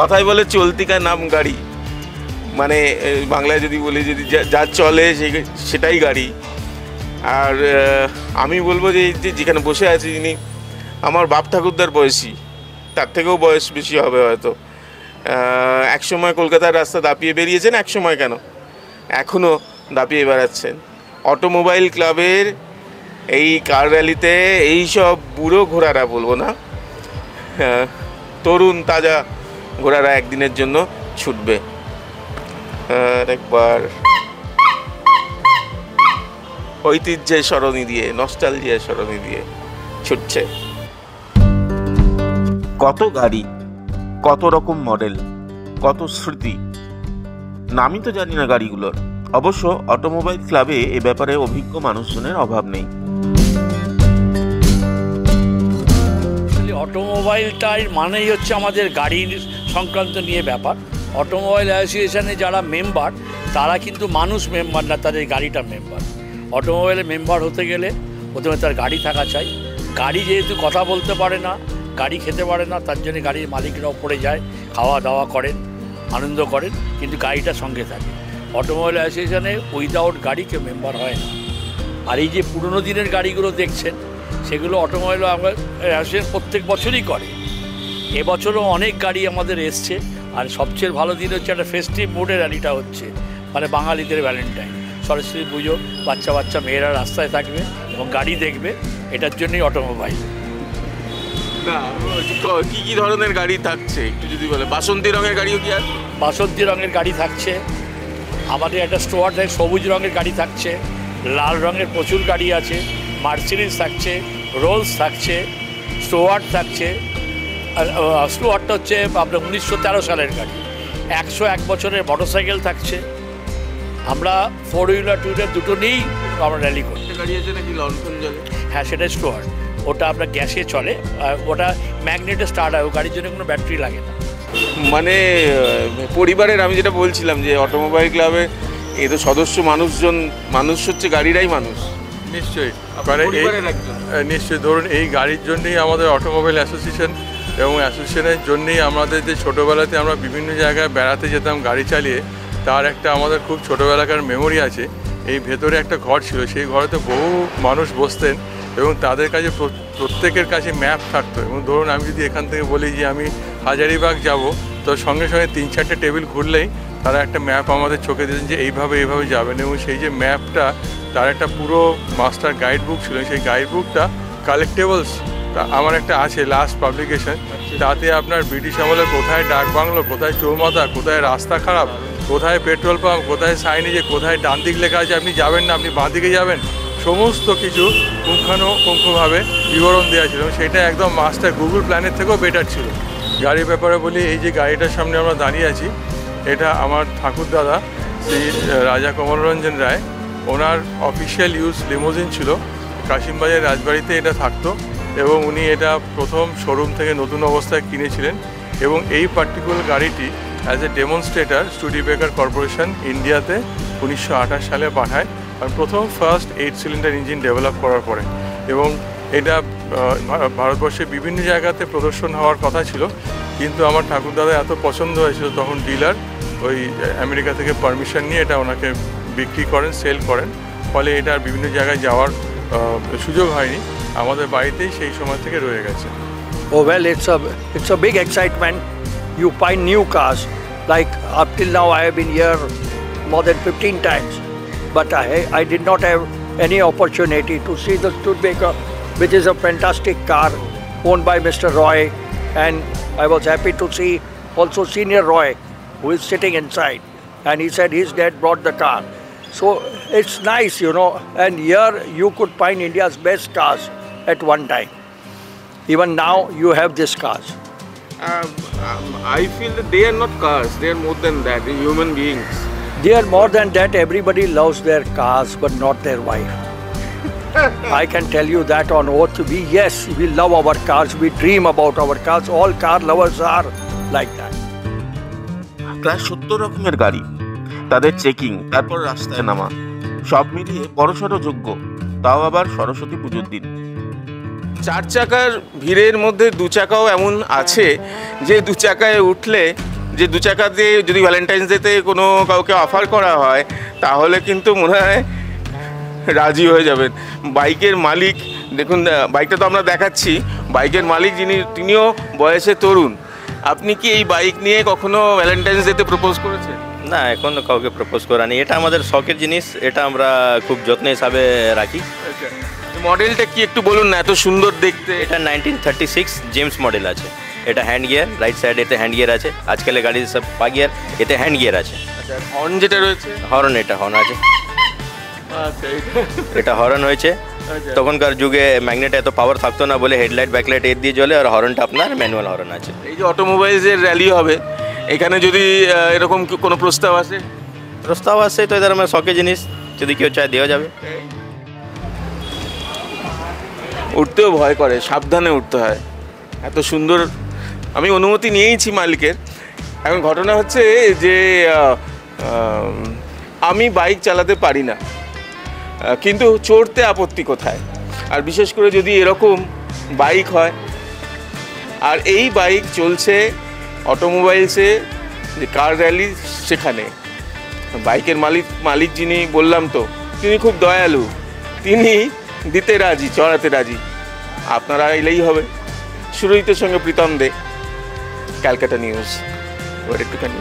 কথায় বলে চলতি কা নাম গাড়ি, মানে বাংলায় যদি বলি যদি যা চলে সেটাই গাড়ি। আর আমি বলবো যে যেখানে বসে আছি যিনি আমার বাপ ঠাকুরদার বয়সী, তার থেকেও বয়স বেশি হবে হয়তো। একসময় কলকাতার রাস্তা দাপিয়ে বেরিয়েছেন, একসময় কেন এখনও দাপিয়ে বেড়াচ্ছেন। অটোমোবাইল ক্লাবের এই কার র্যালিতে এইসব বুড়ো ঘোড়ারা, বলবো না, তরুণ তাজা ঘোড়ারা একদিনের জন্য ছুটবে। একবার ঐতিহ্যের সরণি দিয়ে, নস্টালজিয়ার সরণি দিয়ে ছুটছে। কত গাড়ি, কত রকম মডেল, কত স্মৃতি, নামই তো জানি না গাড়িগুলোর। অবশ্য অটোমোবাইল ক্লাবে এ ব্যাপারে অভিজ্ঞ মানুষজনের অভাব নেই। অটোমোবাইলটাই মানেই হচ্ছে আমাদের গাড়ির সংক্রান্ত নিয়ে ব্যাপার। অটোমোবাইল অ্যাসোসিয়েশনে যারা মেম্বার তারা কিন্তু মানুষ মেম্বার না, তাদের গাড়িটা মেম্বার। অটোমোবাইলের মেম্বার হতে গেলে প্রথমে তার গাড়ি থাকা চাই। গাড়ি যেহেতু কথা বলতে পারে না, গাড়ি খেতে পারে না, তার জন্য গাড়ির মালিকরাও পড়ে যায়, খাওয়া দাওয়া করেন, আনন্দ করেন, কিন্তু গাড়িটা সঙ্গে থাকে। অটোমোবাইল অ্যাসোসিয়েশনে উইদাউট গাড়ি কেউ মেম্বার হয় না। আর এই যে পুরনো দিনের গাড়িগুলো দেখছেন, সেগুলো অটোমোবাইল অ্যাসোসিয়েশন প্রত্যেক বছরই করে। এবছরও অনেক গাড়ি আমাদের এসছে। আর সবচেয়ে ভালো দিন হচ্ছে একটা ফেস্টিভ মোডের র্যালিটা হচ্ছে, মানে বাঙালিদের ভ্যালেন্টাইন, সরস্বতী পুজো, বাচ্চা বাচ্চা মেয়েরা রাস্তায় থাকবে এবং গাড়ি দেখবে, এটার জন্যই অটোমোবাইল। না, কি কি ধরনের গাড়ি থাকছে একটু যদি বলে? বাসন্তী রঙের গাড়িও কি আছে? বাসন্তী রঙের গাড়ি থাকছে, আমাদের একটা স্টুয়ার্ট সবুজ রঙের গাড়ি থাকছে, লাল রঙের প্রচুর গাড়ি আছে, মার্সিডিজ থাকছে, রোলস থাকছে, স্টুয়ার্ট থাকছে। স্টুয়ার্টটা হচ্ছে আপনার 1913 সালের গাড়ি। 101 বছরের মোটরসাইকেল থাকছে। আমরা 4 হুইলার 2 হুইলার দুটো নিয়েই আমরা র্যালি করি। গাড়ি আছে নাকি লন্ঠন জলে? হ্যাঁ, সেটা স্টুয়ার্ট, ওটা আপনার গ্যাসে চলে, ওটা ম্যাগনেটে স্টার্ট হয়, ও গাড়ির জন্য কোনো ব্যাটারি লাগে না। মানে পরিবারের, আমি যেটা বলছিলাম যে অটোমোবাইল ক্লাবে এই তো সদস্য মানুষ হচ্ছে গাড়িরাই মানুষ। নিশ্চয়ই, মানে নিশ্চয়ই ধরুন এই গাড়ির জন্যই আমাদের অটোমোবাইল অ্যাসোসিয়েশন, এবং অ্যাসোসিয়েশনের জন্যই আমাদের যে ছোটোবেলাতে আমরা বিভিন্ন জায়গায় বেড়াতে যেতাম গাড়ি চালিয়ে, তার একটা আমাদের খুব ছোটোবেলাকার মেমোরি আছে। এই ভেতরে একটা ঘর ছিল, সেই ঘরেতে বহু মানুষ বসতেন এবং তাদের কাছে প্রত্যেকের কাছে ম্যাপ থাকতো। এবং ধরুন আমি যদি এখান থেকে বলি যে আমি হাজারিবাগ যাব, তো সঙ্গে সঙ্গে 3-4টে টেবিল ঘুরলেই তারা একটা ম্যাপ আমাদের চোখে দিতেন যে এইভাবে যাবেন। এবং সেই যে ম্যাপটা, তার একটা পুরো মাস্টার গাইড বুক ছিল। সেই গাইড বুকটা কালেক্টেবলস আমার একটা আছে, লাস্ট পাবলিকেশন। তাতে আপনার ব্রিটিশ আমলের কোথায় ডাক বাংলো, কোথায় চৌমাথা, কোথায় রাস্তা খারাপ, কোথায় পেট্রোল পাম্প, কোথায় সাইনেজে, কোথায় ডান দিক লেখা আছে আপনি যাবেন না, আপনি বাঁ দিকে যাবেন, সমস্ত কিছু পুঙ্খানুপুঙ্খভাবে বিবরণ দেওয়া ছিল। সেটা একদম মাস্টার গুগল প্ল্যানের থেকেও বেটার ছিল। গাড়ির ব্যাপারে বলি, এই যে গাড়িটার সামনে আমরা দাঁড়িয়ে আছি, এটা আমার ঠাকুরদাদা শ্রী রাজা কমলরঞ্জন রায়, ওনার অফিসিয়াল ইউজ লিমোজিন ছিল। কাশিমবাজার রাজবাড়িতে এটা থাকতো এবং উনি এটা প্রথম শোরুম থেকে নতুন অবস্থায় কিনেছিলেন। এবং এই পার্টিকুলার গাড়িটি অ্যাজ এ ডেমনস্ট্রেটার স্টুডিওবেকার কর্পোরেশন ইন্ডিয়াতে 1928 সালে পাঠায়, কারণ প্রথম ফার্স্ট 8 সিলিন্ডার ইঞ্জিন ডেভেলপ করার পরে। এবং এটা ভারতবর্ষের বিভিন্ন জায়গাতে প্রদর্শন হওয়ার কথা ছিল, কিন্তু আমার ঠাকুরদাদা এত পছন্দ হয়েছিল, তখন ডিলার ওই আমেরিকা থেকে পারমিশন নিয়ে এটা ওনাকে বিক্রি করেন, সেল করেন। ফলে এটা বিভিন্ন জায়গায় যাওয়ার সুযোগ হয়নি, আমাদের বাড়িতেই সেই সময় থেকে রয়ে গেছে। Oh well, it's a big excitement. You find new cars. Like up till now, I have been here more than 15 times, but I did not have any opportunity to see the Studebaker, which is a fantastic car owned by Mr. Roy, and I was happy to see also Senior Roy, who is sitting inside, and he said his dad brought the car. So it's nice, you know, and here you could find India's best cars at one time. Even now you have these cars. I feel that they are not cars, they are more than that, they're human beings. They are more than that. Everybody loves their cars, but not their wife. I can tell you that on oath. We love our cars, we dream about our cars. All car lovers are like that. প্রায় 70 রকমের গাড়ি, তাদের checking, তারপর রাস্তায় নামা, সব মিলিয়ে বড়সড় যোগ্য, তাও আবার সরস্বতী পুজোর দিন। 4 চাকার ভিড়ের মধ্যে 2 চাকাও এমন আছে যে 2 চাকায় উঠলে যে দু চাকাতে যদি ভ্যালেন্টাইন্স ডেতে কোনো কাউকে অফার করা হয় তাহলে কিন্তু মনে হয় রাজি হয়ে যাবেন। বাইকের মালিক দেখুন, বাইকটা তো আমরা দেখাচ্ছি, বাইকের মালিক তিনিও বয়সে তরুণ। আপনি কি এই বাইক নিয়ে কখনো ভ্যালেন্টাইন্স ডেতে প্রপোজ করেছেন? না, এখন কাউকে প্রপোজ করা নেই, এটা আমাদের শখের জিনিস, এটা আমরা খুব যত্ন হিসাবে রাখি। মডেলটা কি একটু বলুন না, এত সুন্দর দেখতে। এটা 1936 জেমস মডেল আছে, এটা হ্যান্ড গিয়ার, রাইট সাইড এতে হ্যান্ড গিয়ার আছে, আজকালের গাড়ি সব পা গিয়ার, এতে হ্যান্ড গিয়ার আছে। হর্ন যেটা রয়েছে, হর্ন, এটা হর্ন আছে, এটা হর্ন হয়েছে। তখনকার যুগে ম্যাগনেটে এত পাওয়ার থাকতো না বলে হেডলাইট ব্যাকলাইট এর দিয়ে জ্বলে, আর হর্নটা আপনার ম্যানুয়াল হর্ন আছে। এই যে অটোমোবাইলসের র্যালি হবে, এখানে যদি এরকম কোনো প্রস্তাব আসে? প্রস্তাব আসছে তো, এদের আমার শখের জিনিস, যদি কেউ চায় দেওয়া যাবে। উঠতেও ভয় করে, সাবধানে উঠতে হয়, এত সুন্দর। আমি অনুমতি নিয়েইছি মালিকের। এখন ঘটনা হচ্ছে যে আমি বাইক চালাতে পারি না, কিন্তু চড়তে আপত্তি কোথায়? আর বিশেষ করে যদি এরকম বাইক হয়, আর এই বাইক চলছে অটোমোবাইলসে যে কার র্যালি, সেখানে বাইকের মালিক যিনি বললাম তো, তিনি খুব দয়ালু, তিনি দিতে রাজি, চড়াতে রাজি। আপনারা এলেই হবে। সুরজিতের সঙ্গে প্রীতম দে, ক্যালকাটা নিউজ। এবার একটুখানি